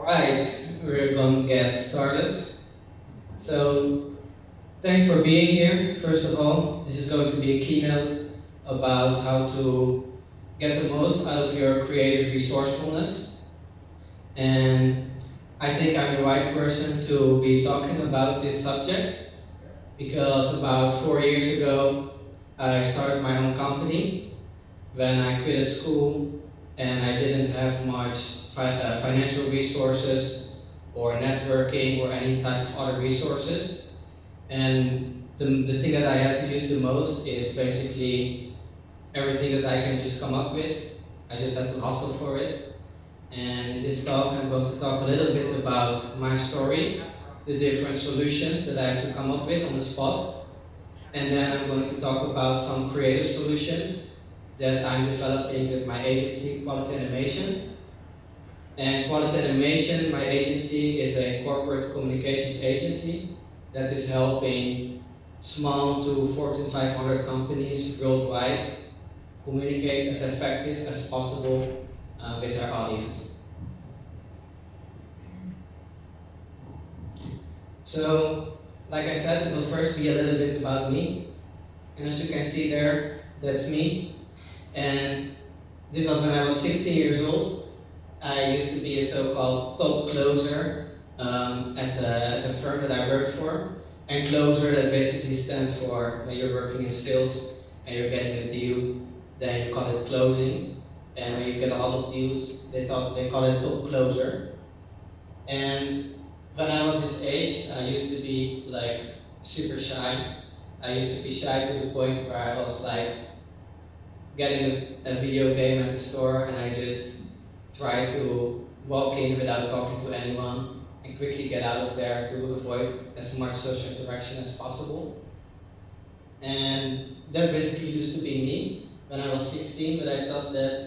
Right, we're going to get started. So, thanks for being here. First of all, this is going to be a keynote about how to get the most out of your creative resourcefulness. And I think I'm the right person to be talking about this subject because about 4 years ago, I started my own company when I quit school and I didn't have much financial resources or networking or any type of other resources. And the thing that I had to use the most is basically everything that I can just come up with. I just had to hustle for it. And in this talk, I'm going to talk a little bit about my story, the different solutions that I have to come up with on the spot. And then I'm going to talk about some creative solutions that I'm developing with my agency, Quality Animation. And Quality Animation, my agency, is a corporate communications agency that is helping small to Fortune 500 companies worldwide communicate as effective as possible with their audience. So, like I said, it will first be a little bit about me. And as you can see there, that's me. And this was when I was 16 years old. I used to be a so-called top closer at the firm that I worked for. And closer, that basically stands for when you're working in sales and you're getting a deal, then you call it closing. And when you get a lot of deals, they call it top closer. And when I was this age, I used to be like super shy. I used to be shy to the point where I was like getting a video game at the store and I just try to walk in without talking to anyone and quickly get out of there to avoid as much social interaction as possible. And that basically used to be me when I was 16, but I thought that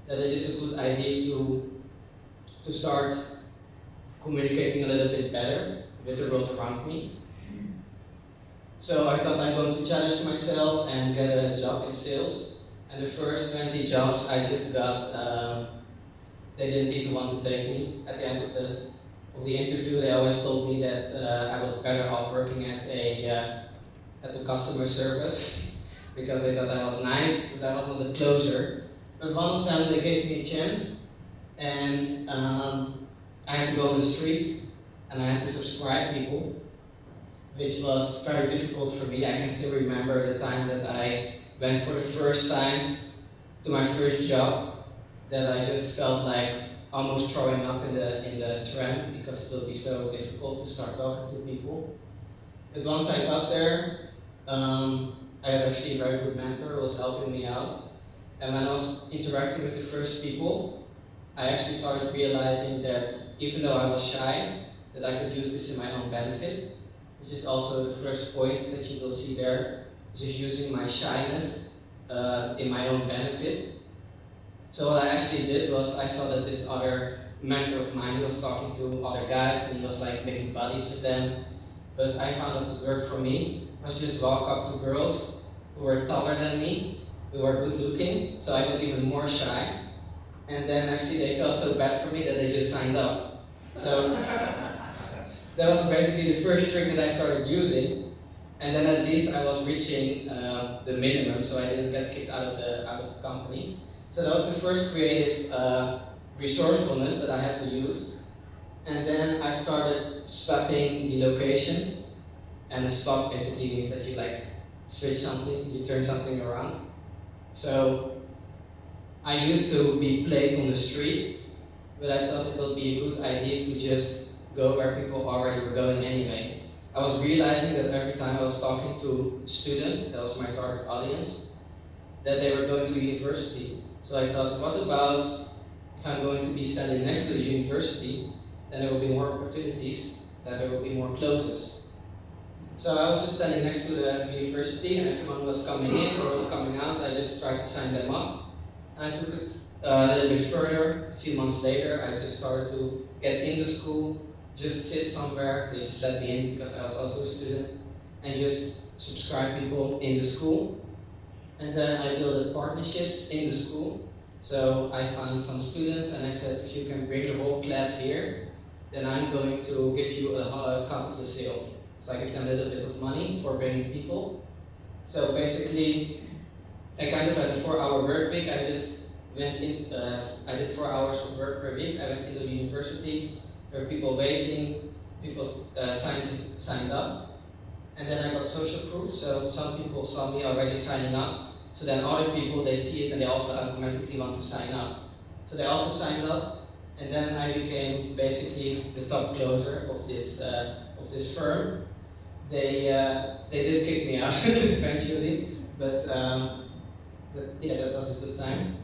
it is a good idea to start communicating a little bit better with the world around me. So I thought I'm going to challenge myself and get a job in sales. And the first 20 jobs I just got, they didn't even want to take me. At the end of the interview, they always told me that I was better off working at the customer service because they thought I was nice, but I was not a closer. But one of them, they gave me a chance, and I had to go on the street and I had to subscribe people, which was very difficult for me. I can still remember the time that I went for the first time to my first job, that I just felt like almost throwing up in the tram because it will be so difficult to start talking to people. But once I got there, I had actually a very good mentor who was helping me out. And when I was interacting with the first people, I actually started realizing that even though I was shy, that I could use this in my own benefit, which is also the first point that you will see there, just using my shyness in my own benefit. So what I actually did was I saw that this other mentor of mine, he was talking to other guys and he was like making buddies with them. But I found that it worked for me. I was just walk up to girls who were taller than me, who were good looking, so I got even more shy. And then actually they felt so bad for me that they just signed up. So that was basically the first trick that I started using. And then at least I was reaching the minimum, so I didn't get kicked out of the company. So that was the first creative resourcefulness that I had to use. And then I started swapping the location. And a swap basically means that you like switch something, you turn something around. So I used to be placed on the street, but I thought it would be a good idea to just go where people already were going anyway. I was realizing that every time I was talking to students, that was my target audience, that they were going to university. So I thought, what about if I'm going to be standing next to the university, then there will be more opportunities, then there will be more closes. So I was just standing next to the university, and if anyone was coming in or was coming out, I just tried to sign them up. And I took it a little bit further. A few months later, I just started to get into school, just sit somewhere. They just let me in because I was also a student, and just subscribe people in the school. And then I built partnerships in the school So I found some students and I said, if you can bring the whole class here, then I'm going to give you a cut of the sale. So I give them a little bit of money for bringing people. So basically, I kind of had a 4-hour work week. I just went in, I did 4 hours of work per week. I went into the university, there were people waiting, people signed up. And then I got social proof, so some people saw me already signing up. So then other people, they see it and they also automatically want to sign up. So they also signed up, and then I became basically the top closer of this firm. They did kick me out eventually, but yeah, that was a good time.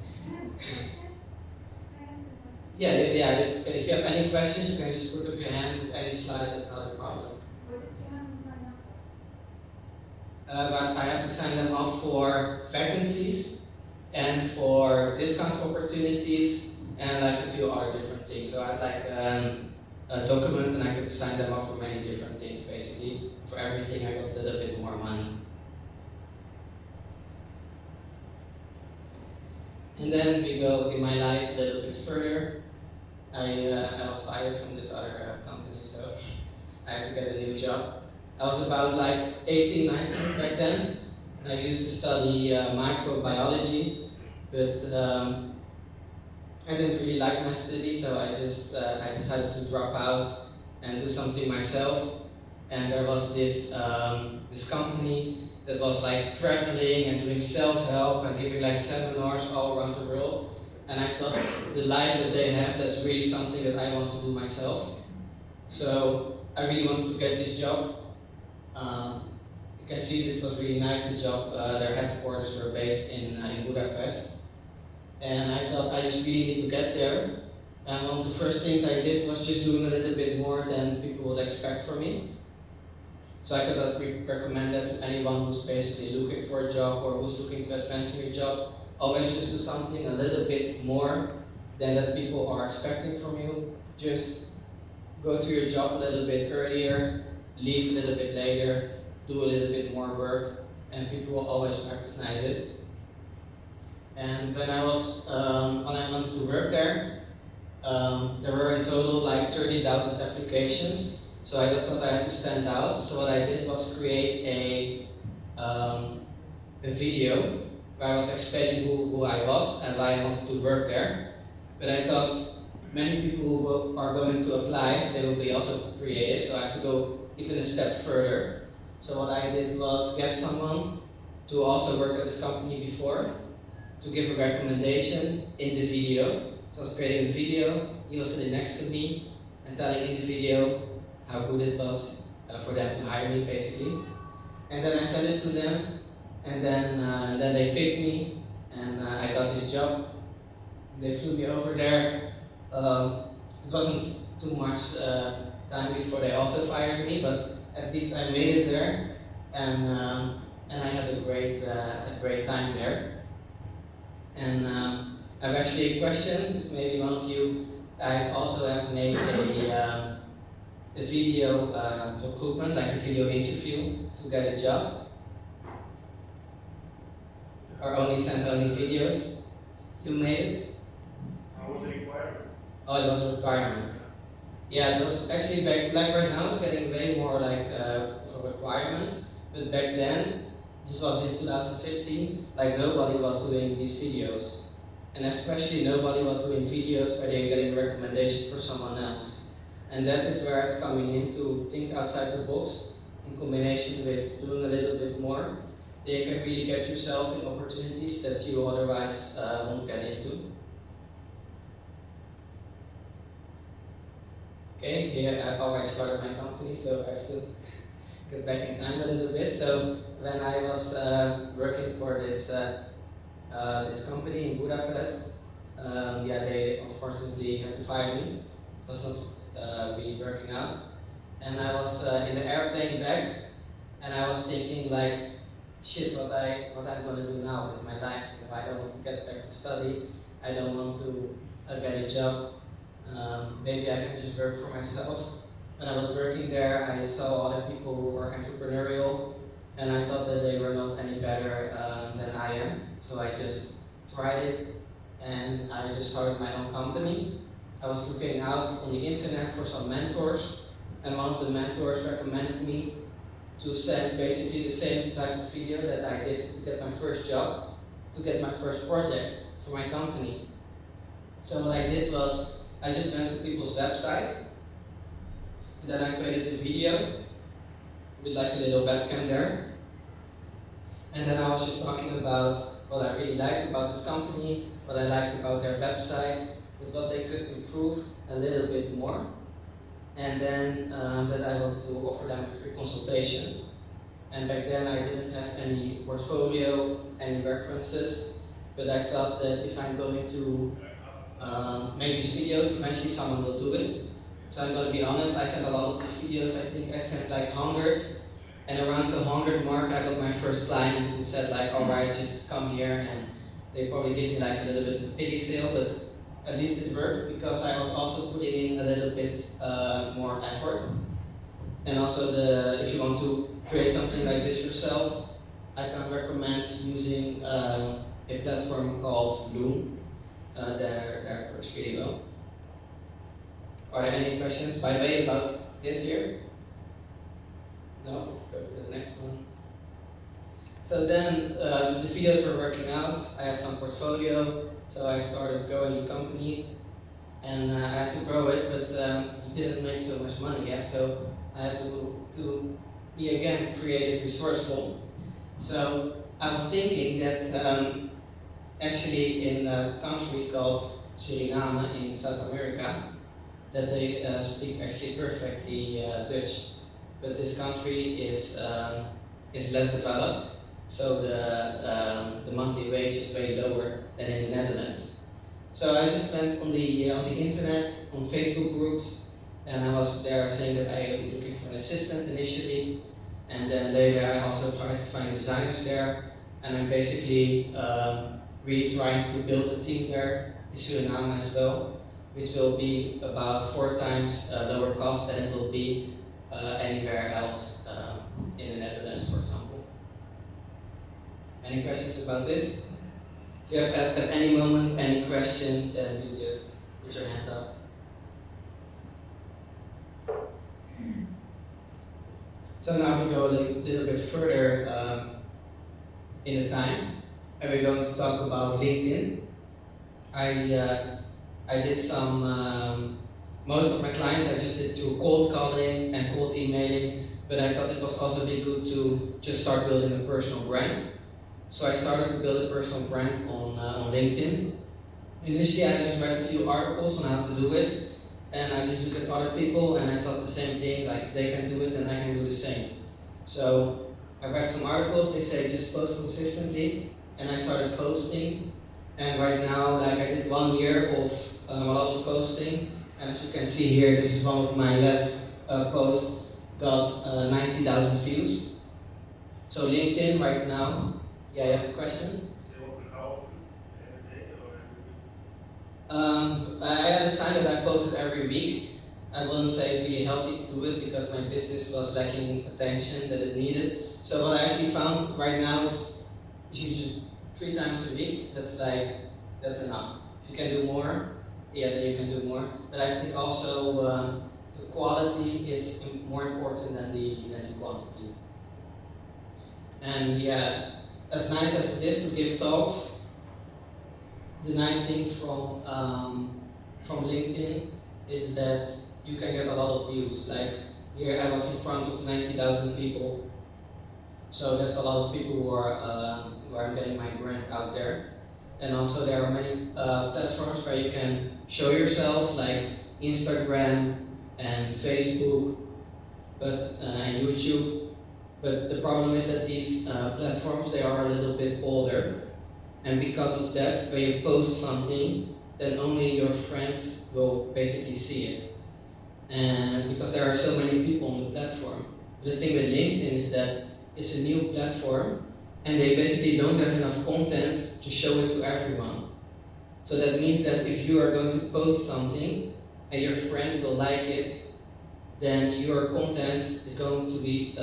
Yeah. If you have any questions, you can just put up your hand at any slide. That's not a problem. But I had to sign them up for vacancies and for discount opportunities and like a few other different things. So I had like a document and I could sign them up for many different things basically. For everything I got a little bit more money. And then we go in my life a little bit further. I was fired from this other company, so I had to get a new job. I was about like 18, 19 back then, and I used to study microbiology, but I didn't really like my study, so I decided to drop out and do something myself. And there was this company that was like traveling and doing self-help and giving like seminars all around the world. And I thought the life that they have, that's really something that I want to do myself. So I really wanted to get this job. You can see this was really nice, the job. Their headquarters were based in Budapest. And I thought I just really need to get there. And one of the first things I did was just doing a little bit more than people would expect from me. So I could recommend that to anyone who's basically looking for a job or who's looking to advance in your job. Always just do something a little bit more than that people are expecting from you. Just go to your job a little bit earlier, leave a little bit later, do a little bit more work, and people will always recognize it. And when I wanted to work there, there were in total like 30,000 applications. So I thought I had to stand out. So what I did was create a video where I was explaining who I was and why I wanted to work there. But I thought many people who are going to apply, they will be also creative, so I have to go even a step further. So what I did was get someone to also work at this company before, to give a recommendation in the video. So I was creating a video, he was sitting next to me and telling in the video how good it was for them to hire me, basically. And then I sent it to them, and then they picked me, and I got this job. They flew me over there. It wasn't too much time before they also fired me, but at least I made it there, and I had a great time there. And I have actually a question. If maybe one of you guys also have made a video recruitment, like a video interview to get a job, or only videos. You made it? Was it required? Oh, it was a requirement. Yeah, it was actually like right now it's getting way more like a requirement, but back then, this was in 2015, like nobody was doing these videos. And especially nobody was doing videos where they're getting a recommendation for someone else. And that is where it's coming in, to think outside the box in combination with doing a little bit more. Then you can really get yourself in opportunities that you otherwise won't get into. Okay, here I've already started my company, so I have to get back in time a little bit. So when I was working for this company in Budapest, they unfortunately had to fire me. It was not really working out. And I was in the airplane back, and I was thinking like, shit, what I'm gonna do now with my life. If I don't want to get back to study, I don't want to get a job. Maybe I can just work for myself. When I was working there, I saw other people who were entrepreneurial, and I thought that they were not any better than I am. So I just tried it, and I just started my own company. I was looking out on the internet for some mentors, and one of the mentors recommended me to send basically the same type of video that I did to get my first job, to get my first project for my company. So what I did was, I just went to people's website, and then I created a video with like a little webcam there. And then I was just talking about what I really liked about this company, what I liked about their website, with what they could improve a little bit more. And then that I want to offer them a free consultation. And back then I didn't have any portfolio, any references, but I thought that if I'm going to make these videos, eventually someone will do it. So I'm going to be honest, I sent a lot of these videos. I think I sent like 100, and around the 100 mark I got my first client who said like, alright, just come here, and they probably give me like a little bit of a pity sale, but at least it worked because I was also putting in a little bit more effort. And also if you want to create something like this yourself, I can recommend using a platform called Loom. That works really well. Are there any questions, by the way, about this here? No? Let's go to the next one. So then, the videos were working out. I had some portfolio, so I started growing the company, and I had to grow it, but it didn't make so much money yet, so I had to be again creative, resourceful. So I was thinking that actually in a country called Suriname in South America, that they speak actually perfectly Dutch, but this country is less developed, so the monthly wage is way lower than in the Netherlands. So I just went on the internet, on Facebook groups, and I was there saying that I am looking for an assistant initially, and then later I also tried to find designers there, and I'm basically really trying to build a team there in Suriname as well, which will be about 4 times lower cost than it will be anywhere else in the Netherlands, for example. Any questions about this? If you have at any moment any question, then you just put your hand up. So now we go a little bit further in the time, and we're going to talk about LinkedIn. I did some, most of my clients I just did through cold calling and cold emailing, but I thought it was also really good to just start building a personal brand. So I started to build a personal brand on LinkedIn. Initially I just read a few articles on how to do it, and I just looked at other people and I thought the same thing, like if they can do it, then I can do the same. So I read some articles, they say just post consistently, and I started posting. And right now, like I did 1 year of a lot of posting, and as you can see here, this is one of my last posts, got 90,000 views. So LinkedIn right now, yeah, you have a question? I had a time that I posted every week. I wouldn't say it's really healthy to do it because my business was lacking attention that it needed. So what I actually found right now is you just 3 times a week. That's enough. If you can do more, yeah, then you can do more. But I think also the quality is more important than the quantity. And yeah, as nice as it is to give talks, the nice thing from LinkedIn is that you can get a lot of views. Like here I was in front of 90,000 people, so that's a lot of people who are getting my brand out there. And also there are many platforms where you can show yourself, like Instagram and Facebook, and YouTube. But the problem is that these platforms, they are a little bit older. And because of that, when you post something, then only your friends will basically see it. And because there are so many people on the platform. But the thing with LinkedIn is that it's a new platform, and they basically don't have enough content to show it to everyone. So that means that if you are going to post something, and your friends will like it, then your content is going to be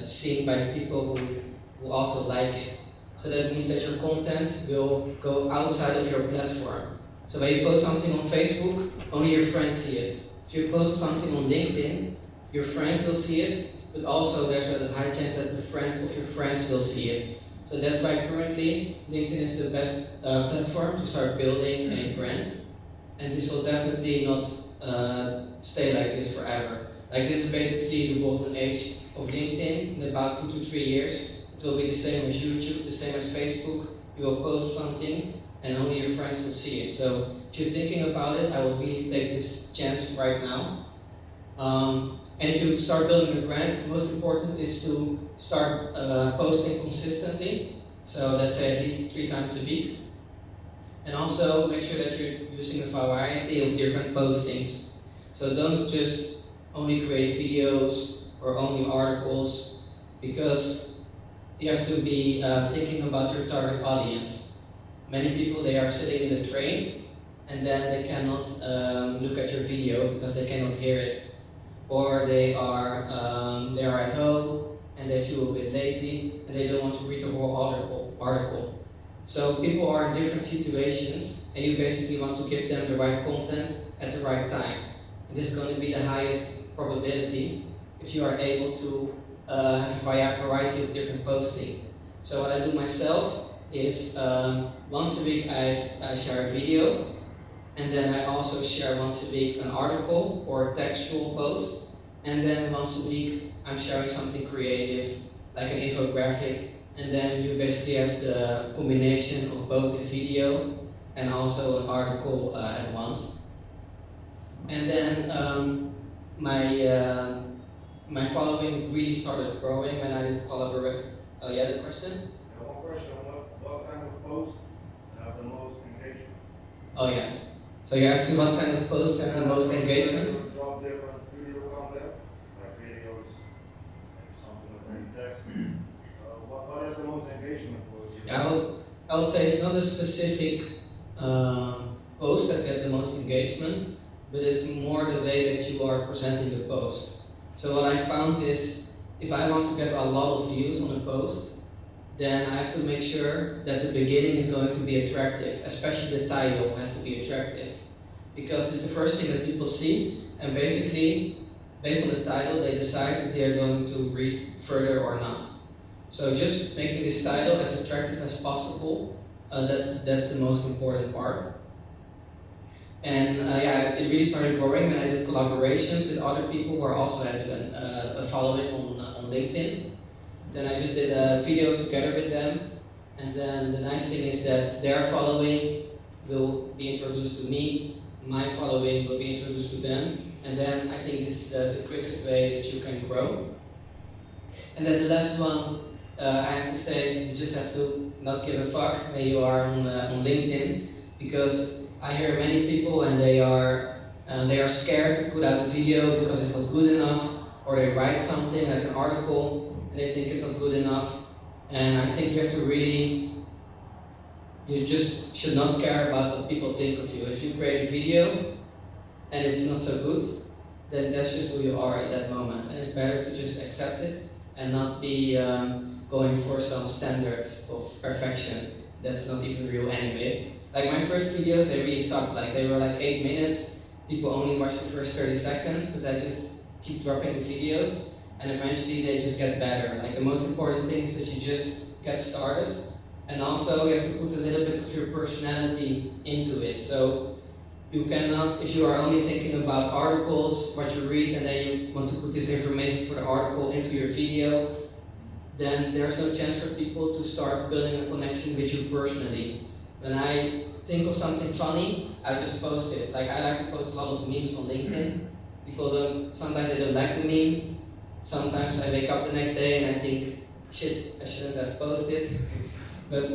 seen by people who also like it. So that means that your content will go outside of your platform. So when you post something on Facebook, only your friends see it. If you post something on LinkedIn, your friends will see it, but also there's a high chance that the friends of your friends will see it. So that's why currently LinkedIn is the best platform to start building a brand. And this will definitely not stay like this forever. Like this is basically the golden age of LinkedIn. In about 2 to 3 years, it will be the same as YouTube, the same as Facebook. You will post something and only your friends will see it. So if you're thinking about it, I would really take this chance right now. And if you start building a brand, most important is to start posting consistently. So let's say at least 3 times a week. And also make sure that you're using a variety of different postings. So don't just only create videos or only articles, because you have to be thinking about your target audience. Many people, they are sitting in the train and then they cannot look at your video because they cannot hear it. Or they are at home and they feel a bit lazy and they don't want to read the whole article. So people are in different situations and you basically want to give them the right content at the right time. And this is going to be the highest probability if you are able to have a variety of different posting. So what I do myself is once a week I share a video, and then I also share once a week an article or a textual post, and then once a week I'm sharing something creative like an infographic, and then you basically have the combination of both a video and also an article at once. And then my following really started growing when I did collaborate. Oh yeah, the question? One question, what kind of posts have the most engagement? Oh yes. So you're asking what kind of posts have the most engagement? You drop different video content, like videos, like something with any text. What has the most engagement for you? Yeah, I would say it's not a specific post that get the most engagement, but it's more the way that you are presenting the post. So what I found is, if I want to get a lot of views on a post, then I have to make sure that the beginning is going to be attractive, especially the title has to be attractive. Because it's the first thing that people see, and basically, based on the title, they decide if they are going to read further or not. So just making this title as attractive as possible, that's the most important part. And it really started growing when I did collaborations with other people who are also having a following on LinkedIn. Then I just did a video together with them, and then the nice thing is that their following will be introduced to me, my following will be introduced to them, and then I think this is the quickest way that you can grow. And then the last one, I have to say, you just have to not give a fuck when you are on LinkedIn, because I hear many people and they are scared to put out a video because it's not good enough, or they write something like an article and they think it's not good enough. And I think you have to really, you just should not care about what people think of you. If you create a video and it's not so good, then that's just who you are at that moment. And it's better to just accept it and not be going for some standards of perfection that's not even real anyway. Like my first videos, they really sucked. Like they were like 8 minutes. People only watch the first 30 seconds, but I just keep dropping the videos, and eventually they just get better. Like the most important thing is that you just get started, and also you have to put a little bit of your personality into it. So you cannot, if you are only thinking about articles, what you read, and then you want to put this information for the article into your video, then there's no chance for people to start building a connection with you personally. When I think of something funny, I just post it. Like I like to post a lot of memes on LinkedIn. People sometimes they don't like the meme. Sometimes I wake up the next day and I think, shit, I shouldn't have posted. But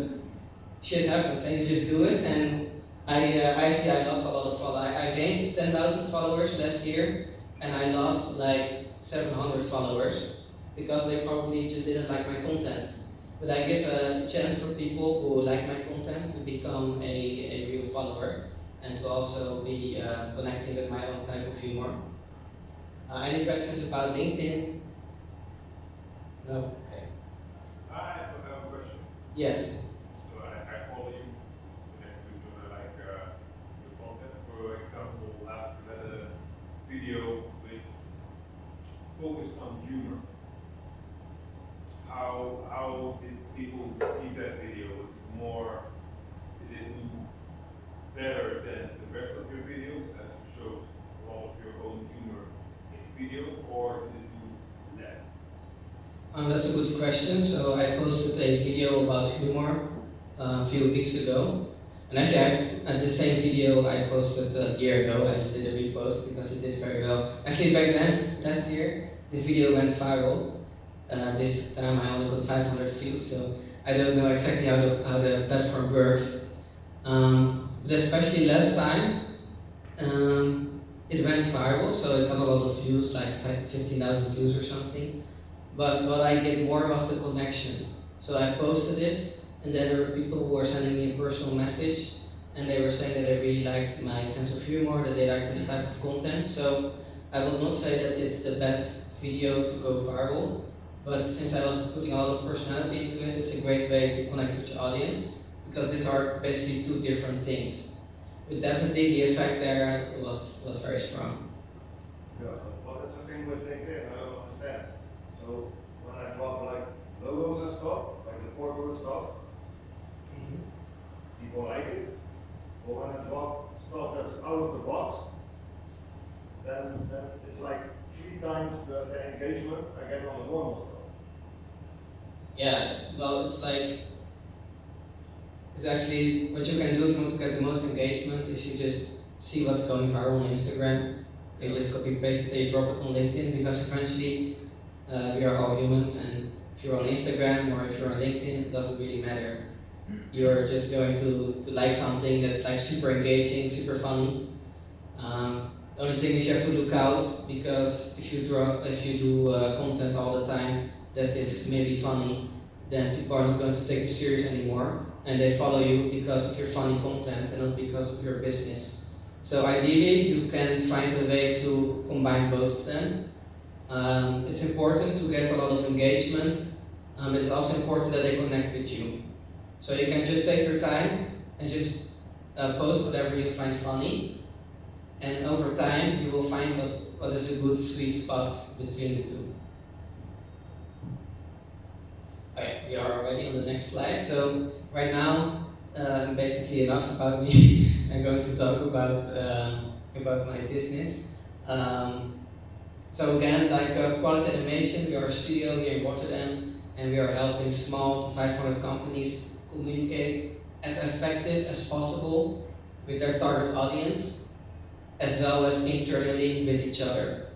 shit happens and you just do it. And I lost a lot of followers. I gained 10,000 followers last year, and I lost like 700 followers because they probably just didn't like my content. But I give a chance for people who like my content to become a real follower and to also be connecting with my own type of humor. Any questions about LinkedIn? No? Okay. I have a question. Yes. So I follow you, and I like your content. For example, last we had a video with focused on humor. How did people receive that video? Was it more, did it do better than the rest of your videos, as you showed a lot of your own humor in video, or did it do less? That's a good question. So I posted a video about humor a few weeks ago. And actually, the same video I posted a year ago. I just did a repost because it did very well. Actually, back then, last year, the video went viral. This time I only got 500 views, so I don't know exactly how the platform works. But especially last time, it went viral, so it got a lot of views, like 15,000 views or something. But what I did more was the connection. So I posted it, and then there were people who were sending me a personal message, and they were saying that they really liked my sense of humor, that they liked this type of content. So I will not say that it's the best video to go viral, but since I was putting a lot of personality into it, it's a great way to connect with your audience, because these are basically two different things. But definitely the effect there was very strong. Yeah, but that's the thing with LinkedIn, I don't understand. So when I drop like logos and stuff, like the corporate stuff, people like it. But when I drop stuff that's out of the box, then it's like 3 times the engagement I get on the normal stuff. Yeah, well, it's actually what you can do if you want to get the most engagement is you just see what's going viral on Instagram. You just copy paste it, you drop it on LinkedIn, because eventually we are all humans, and if you're on Instagram or if you're on LinkedIn, it doesn't really matter. You're just going to like something that's like super engaging, super funny. The only thing is you have to look out, because if you do content all the time that is maybe funny, then people are not going to take you serious anymore, and they follow you because of your funny content and not because of your business. So ideally, you can find a way to combine both of them. It's important to get a lot of engagement. It's also important that they connect with you. So you can just take your time and just post whatever you find funny, and over time you will find what is a good sweet spot between the two. Okay, we are already on the next slide. So right now, basically enough about me. I'm going to talk about my business. So again, like Quality Animation, we are a studio here in Rotterdam, and we are helping small to 500 companies communicate as effective as possible with their target audience, as well as internally with each other.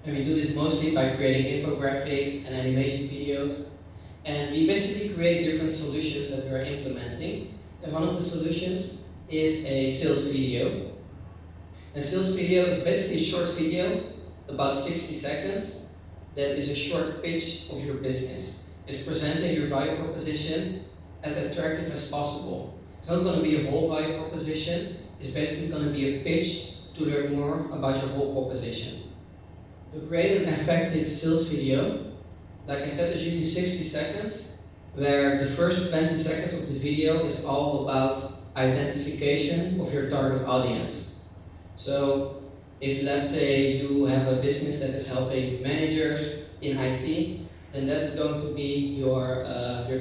And we do this mostly by creating infographics and animation videos. And we basically create different solutions that we are implementing. And one of the solutions is a sales video. A sales video is basically a short video, about 60 seconds, that is a short pitch of your business. It's presenting your value proposition as attractive as possible. It's not going to be a whole value proposition, it's basically going to be a pitch to learn more about your whole proposition. To create an effective sales video, like I said, it's usually 60 seconds, where the first 20 seconds of the video is all about identification of your target audience. So if, let's say, you have a business that is helping managers in IT, then that's going to be your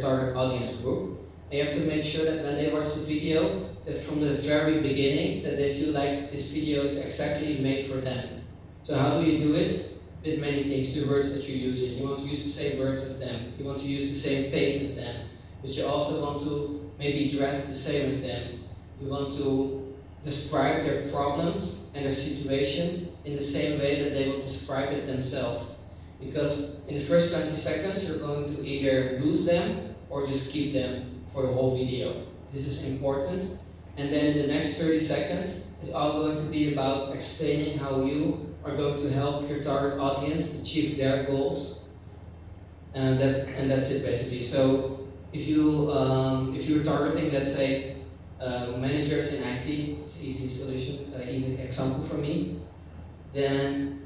target audience group. And you have to make sure that when they watch the video, that from the very beginning, that they feel like this video is exactly made for them. So how do you do it? With many things, the words that you're using. You want to use the same words as them. You want to use the same pace as them. But you also want to maybe dress the same as them. You want to describe their problems and their situation in the same way that they will describe it themselves. Because in the first 20 seconds, you're going to either lose them or just keep them for the whole video. This is important. And then in the next 30 seconds, it's all going to be about explaining how you are going to help your target audience achieve their goals. And that's it basically. So if you're targeting, let's say, managers in IT, it's an easy solution, easy example for me, then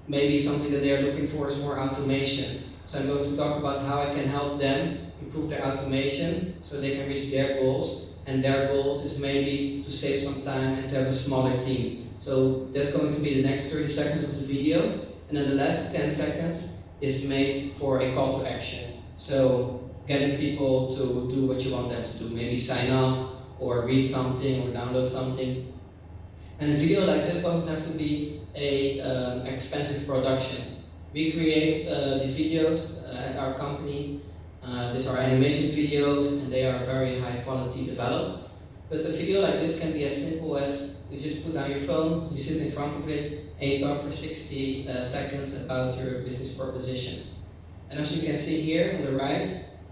maybe something that they are looking for is more automation. So I'm going to talk about how I can help them improve their automation so they can reach their goals, and their goals is maybe to save some time and to have a smaller team. So that's going to be the next 30 seconds of the video, and then the last 10 seconds is made for a call to action. So getting people to do what you want them to do, maybe sign up or read something or download something. And a video like this doesn't have to be an expensive production. We create the videos at our company. These are animation videos and they are very high quality developed. But a video like this can be as simple as you just put down your phone, you sit in front of it, and you talk for 60 seconds about your business proposition. And as you can see here on the right,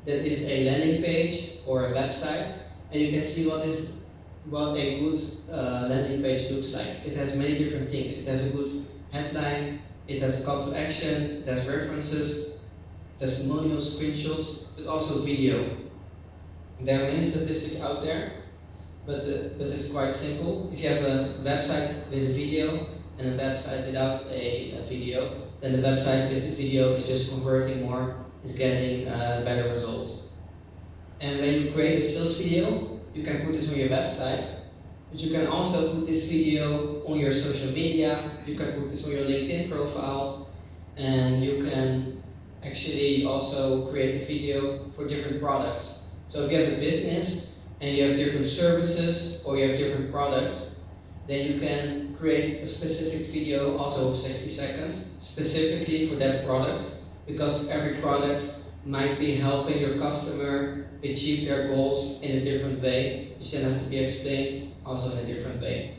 that is a landing page or a website, and you can see what a good landing page looks like. It has many different things. It has a good headline, it has a call to action, it has references, testimonials, screenshots, but also video. There are many statistics out there, but it's quite simple. If you have a website with a video and a website without a video, then the website with the video is just converting more, is getting better results. And when you create a sales video, you can put this on your website, but you can also put this video on your social media, you can put this on your LinkedIn profile, and you can actually also create a video for different products. So if you have a business and you have different services or you have different products, then you can create a specific video also of 60 seconds specifically for that product, because every product might be helping your customer achieve their goals in a different way, which then has to be explained also in a different way.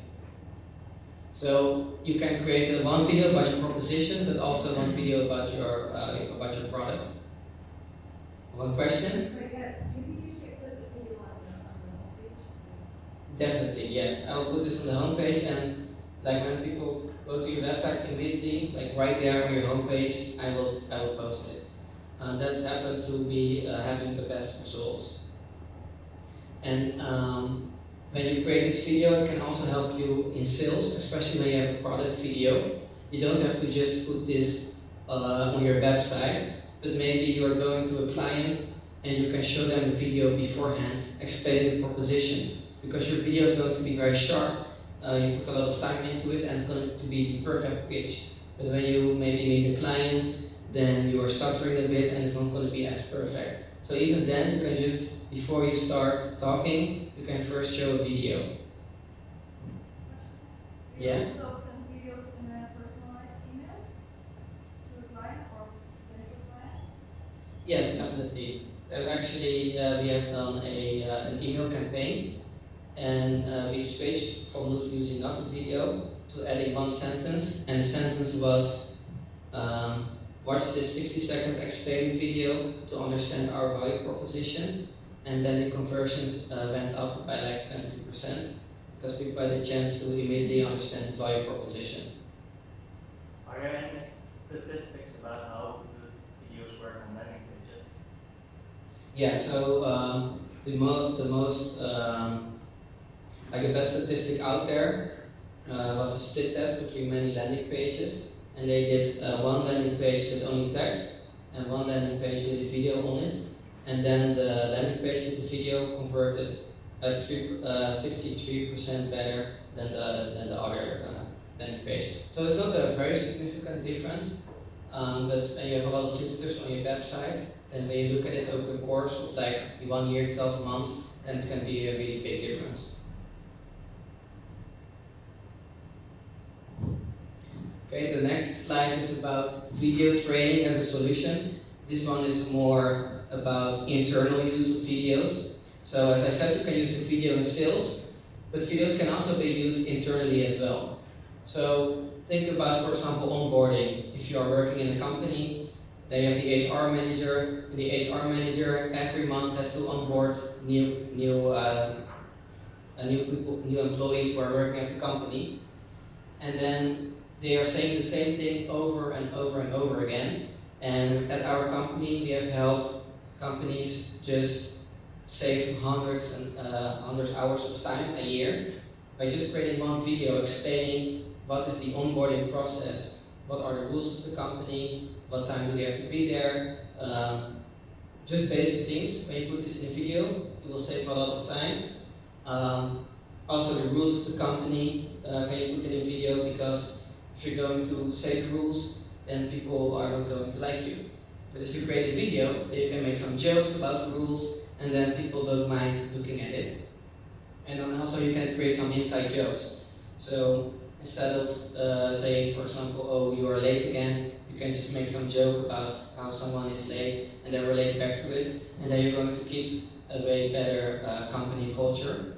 So you can create one video about your proposition, but also one video about your product. One question? Do you think you should put the video on the homepage? Definitely, yes. I will put this on the homepage, and like when people go to your website immediately, like right there on your homepage, I will post it. That happened to be having the best results. And when you create this video, it can also help you in sales, especially when you have a product video. You don't have to just put this on your website, but maybe you're going to a client and you can show them the video beforehand, explaining the proposition. Because your video is going to be very sharp, you put a lot of time into it, and it's going to be the perfect pitch. But when you maybe meet a client, then you are stuttering a bit and it's not going to be as perfect. So even then, you can just, before you start talking, you can first show a video. Yeah? You also send videos in personalized emails to the clients or potential clients? Yes, definitely. There's actually, we have done an email campaign, and we switched from using not a video to adding one sentence, and the sentence was, watch this 60-second explaining video to understand our value proposition, and then the conversions went up by like 20% because people had the chance to immediately understand the value proposition. Are there any statistics about how the videos work on landing pages? Yeah, so the most like the best statistic out there was a split test between many landing pages. And they did one landing page with only text and one landing page with a video on it. And then the landing page with the video converted 53% better than the other landing page. So it's not a very significant difference, but when you have a lot of visitors on your website, then when you look at it over the course of like 1 year, 12 months, then it's going to be a really big difference. Okay, the next slide is about video training as a solution. This one is more about internal use of videos. So as I said, you can use the video in sales, but videos can also be used internally as well. So think about, for example, onboarding. If you are working in a company, then you have the HR manager. The HR manager every month has to onboard new employees who are working at the company, and then they are saying the same thing over and over and over again. And at our company, we have helped companies just save hundreds hours of time a year by just creating one video explaining what is the onboarding process, what are the rules of the company, what time do they have to be there, just basic things. When you put this in a video, it will save a lot of time. Also the rules of the company, can you put in a video, because if you're going to say the rules, then people are not going to like you. But if you create a video, you can make some jokes about the rules, and then people don't mind looking at it. And then also you can create some inside jokes. So instead of saying, for example, oh, you are late again, you can just make some joke about how someone is late and then relate back to it, and then you're going to keep a way better company culture.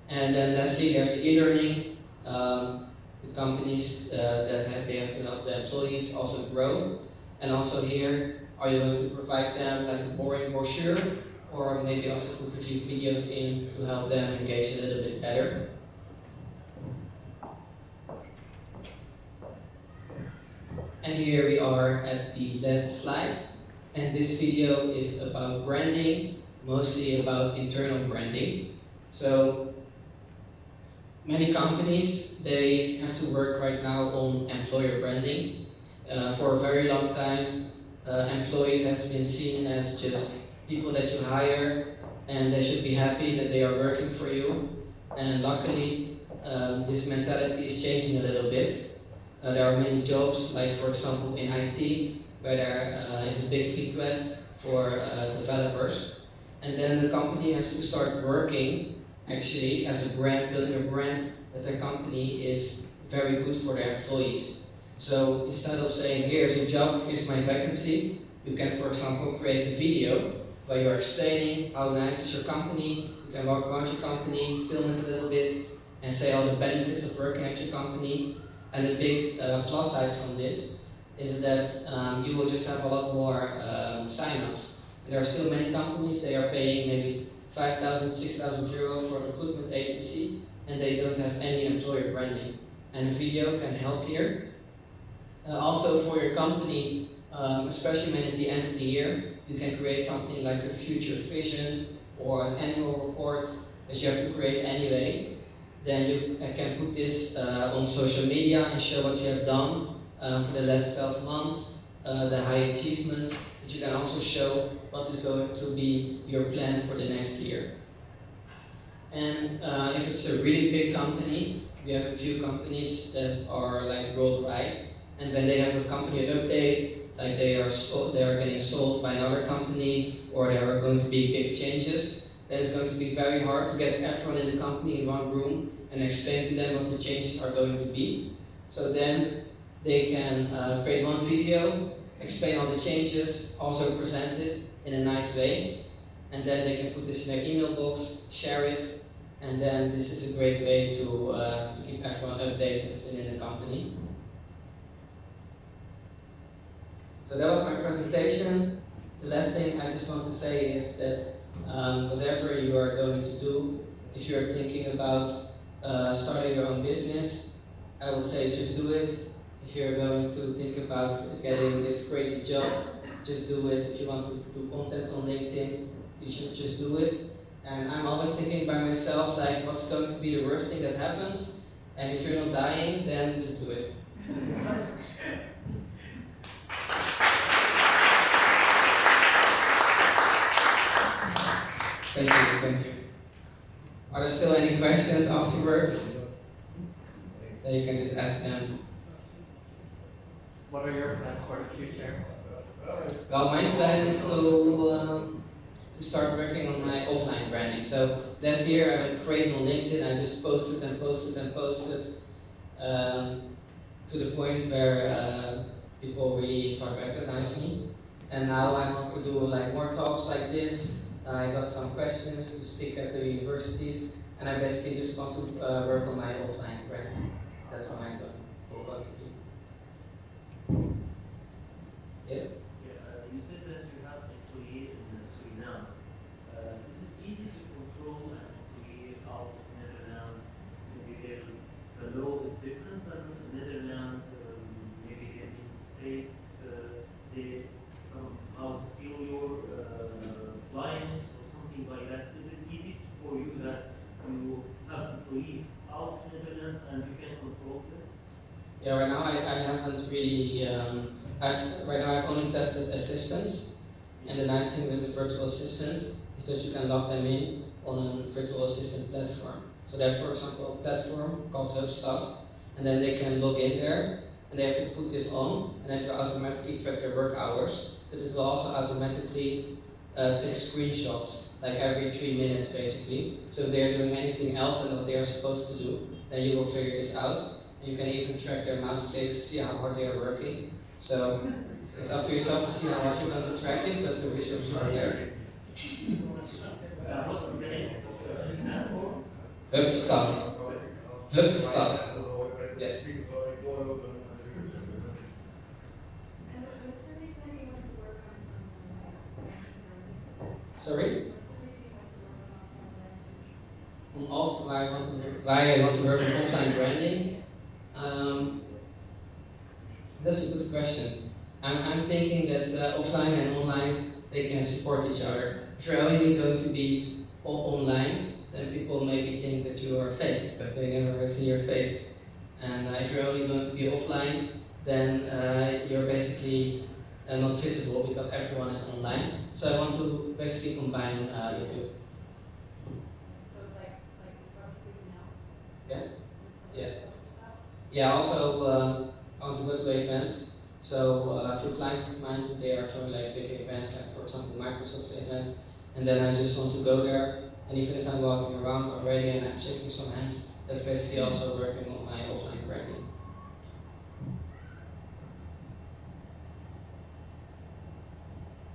And then lastly, there's the e-learning. The companies they have to help the employees also grow. And also here, are you going to provide them like a boring brochure, or maybe also put a few videos in to help them engage a little bit better? And here we are at the last slide. And this video is about branding, mostly about internal branding. So many companies, they have to work right now on employer branding. For a very long time, employees has been seen as just people that you hire, and they should be happy that they are working for you. And luckily, this mentality is changing a little bit. There are many jobs, like for example in IT, where there is a big request for developers. And then the company has to start working actually as a brand, building a brand that their company is very good for their employees. So instead of saying, here's a job, here's my vacancy, you can, for example, create a video where you're explaining how nice is your company. You can walk around your company, film it a little bit, and say all the benefits of working at your company. And the big plus side from this is that you will just have a lot more sign-ups. There are still many companies, they are paying maybe 5,000, 6,000 euro for a recruitment agency, and they don't have any employer branding. And a video can help here. Also for your company, especially when it's the end of the year, you can create something like a future vision or an annual report that you have to create anyway. Then you can put this on social media and show what you have done for the last 12 months, the high achievements, but you can also show what is going to be your plan for the next year. And if it's a really big company, we have a few companies that are like worldwide, and when they have a company update, like they are getting sold by another company, or there are going to be big changes, then it's going to be very hard to get everyone in the company in one room and explain to them what the changes are going to be. So then they can create one video, explain all the changes, also present it in a nice way, and then they can put this in their email box, share it, and then this is a great way to keep everyone updated within the company. So that was my presentation. The last thing I just want to say is that whatever you are going to do, if you're thinking about starting your own business, I would say just do it. If you're going to think about getting this crazy job, just do it. If you want to do content on LinkedIn, you should just do it. And I'm always thinking by myself, like, what's going to be the worst thing that happens? And if you're not dying, then just do it. Thank you. Are there still any questions afterwards? Then you can just ask them. What are your plans for the future? Well, my plan is to start working on my offline branding. So last year I went crazy on LinkedIn. I just posted to the point where people really start recognizing me. And now I want to do like more talks like this. I got some questions to speak at the universities, and I basically just want to work on my offline brand. That's what I'm going to do. Yeah? You said that you have employee in Suriname. Is it easy to control an employee out of Netherlands? Maybe the law is different than Netherlands. Maybe they make mistakes. They somehow steal your clients or something like that. Is it easy for you that you have employees out of Netherlands and you can control them? Yeah, right now I haven't really. Right now I've only tested assistants, And the nice thing with the virtual assistant is that you can log them in on a virtual assistant platform. So there's, for example, a platform called HubStuff, and then they can log in there, and they have to put this on, and it will automatically track their work hours, but it will also automatically take screenshots, like every 3 minutes basically. So if they're doing anything else than what they are supposed to do, then you will figure this out. And you can even track their mouse clicks, see how hard they are working. So it's up to yourself to see how hard you're going to track it, but the resources are there. What's the name of the platform? HubStuff. HubStuff. Yes. And what's the reason you want to work on Sorry? What's the reason you want to work on Why I want to work on offline branding? That's a good question. I'm thinking that offline and online, they can support each other. If you're only going to be online, then people maybe think that you are fake because they never see your face. And if you're only going to be offline, then you're basically not visible because everyone is online. So I want to basically combine the two. So like now? Yes? Yeah. Yeah, also I want to go to events. So a few clients of mine, they are throwing like big events, like for example Microsoft event, and then I just want to go there, and even if I'm walking around already and I'm shaking some hands, that's basically also working on my offline branding.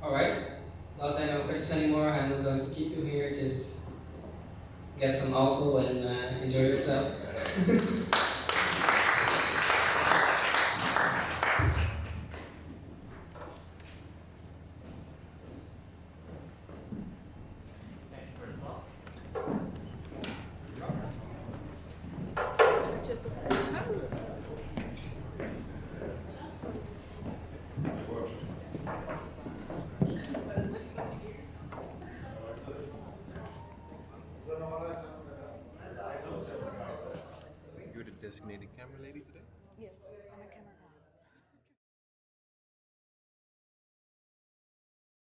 Alright, well if there are no questions anymore, I'm not going to keep you here, just get some alcohol and enjoy yourself. You're the designated camera lady today? Yes, I'm a camera.